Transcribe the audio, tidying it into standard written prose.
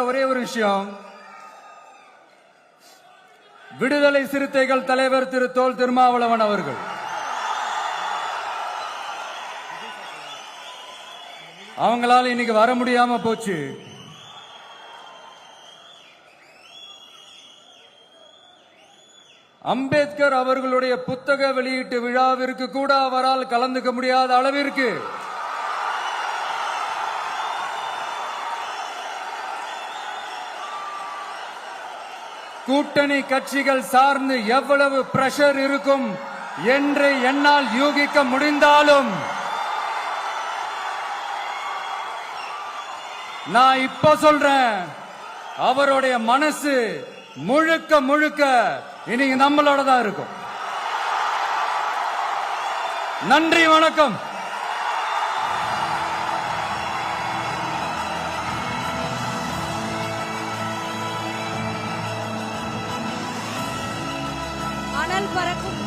ஒரே ஒரு விஷயம், விடுதலை சிறுத்தைகள் தலைவர் திரு தொல் திருமாவளவன் அவர்கள் அவங்களால இன்னைக்கு வர முடியாம போச்சு. அம்பேத்கர் அவர்களுடைய புத்தக வெளியீட்டு விழாவிற்கு கூட அவரால் கலந்துக்க முடியாத அளவிற்கு கூட்டணி கட்சிகள் சார்ந்து எவ்வளவு பிரஷர் இருக்கும் என்று என்னால் யூகிக்க முடிந்தாலும் நான் இப்ப சொல்றேன், அவருடைய மனசு முழுக்க முழுக்க இன்னைக்கு நம்மளோட தான் இருக்கும். நன்றி, வணக்கம். அனல் பறக்கும்